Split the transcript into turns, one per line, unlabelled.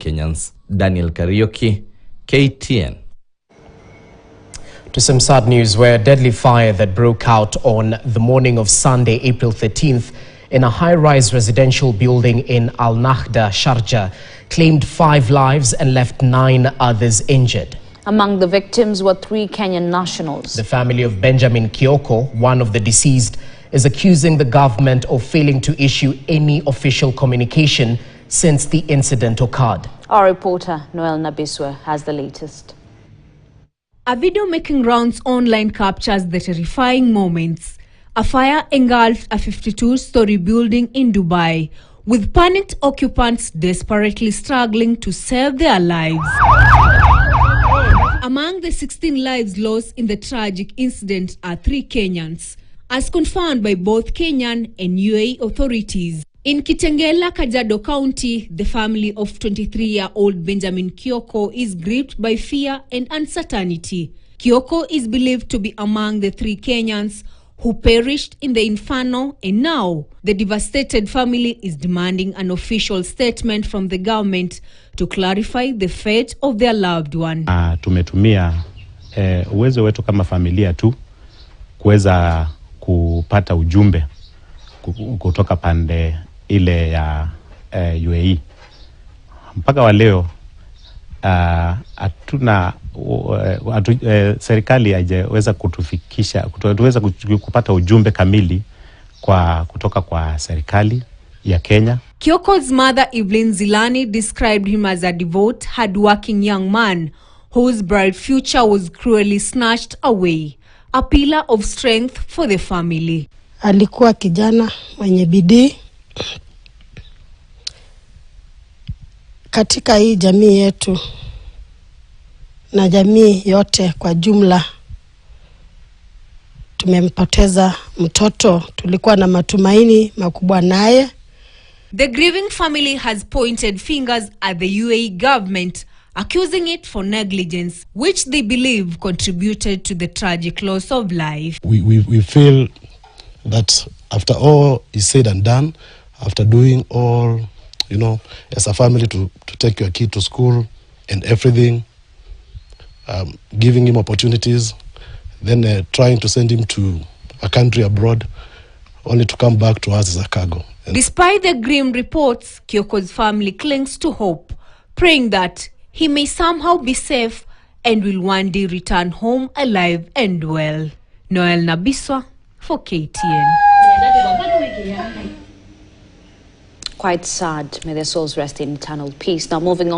Kenyans. Daniel Karaoke, KTN.
To some sad news, where a deadly fire that broke out on the morning of Sunday, April 13th, in a high-rise residential building in Al Nahda, Sharjah, claimed 5 lives and left 9 others injured.
Among the victims were 3 Kenyan nationals.
The family of Benjamin Kioko, one of the deceased, is accusing the government of failing to issue any official communication since the incident occurred.
Our reporter, Noel Nabiswa, has the latest.
A video making rounds online captures the terrifying moments. A fire engulfed a 52-story building in Dubai, with panicked occupants desperately struggling to save their lives. Among the 16 lives lost in the tragic incident are 3 Kenyans, as confirmed by both Kenyan and UAE authorities. In Kitengela, Kajiado County, the family of 23-year-old Benjamin Kioko is gripped by fear and uncertainty. Kioko is believed to be among the 3 Kenyans who perished in the inferno, and now the devastated family is demanding an official statement from the government to clarify the fate of their loved one.
Tumetumia uwezo wetu kama familia tu kuweza kupata ujumbe kutoka pande ile ya UAE. Mpaka wa leo serikali haijaweza kutuweza kupata ujumbe kamili kutoka kwa serikali ya Kenya.
Kioko's mother, Evelyn Zilani, described him as a devout, hard-working young man whose bright future was cruelly snatched away, a pillar of strength for the family.
Alikuwa kijana mwenye bidii katika hii jamii yetu na jamii yote kwa jumla. Tumempoteza mtoto, tulikuwa na matumaini makubwa naye.
The grieving family has pointed fingers at the UAE government, accusing it for negligence, which they believe contributed to the tragic loss of life.
We feel that after all is said and done, after doing all, as a family to take your kid to school and everything, giving him opportunities, then trying to send him to a country abroad, only to come back to us as a cargo.
Despite the grim reports, Kioko's family clings to hope, praying that he may somehow be safe and will one day return home alive and well. Noel Nabiswa for KTN.
Quite sad. May their souls rest in eternal peace. Now moving on.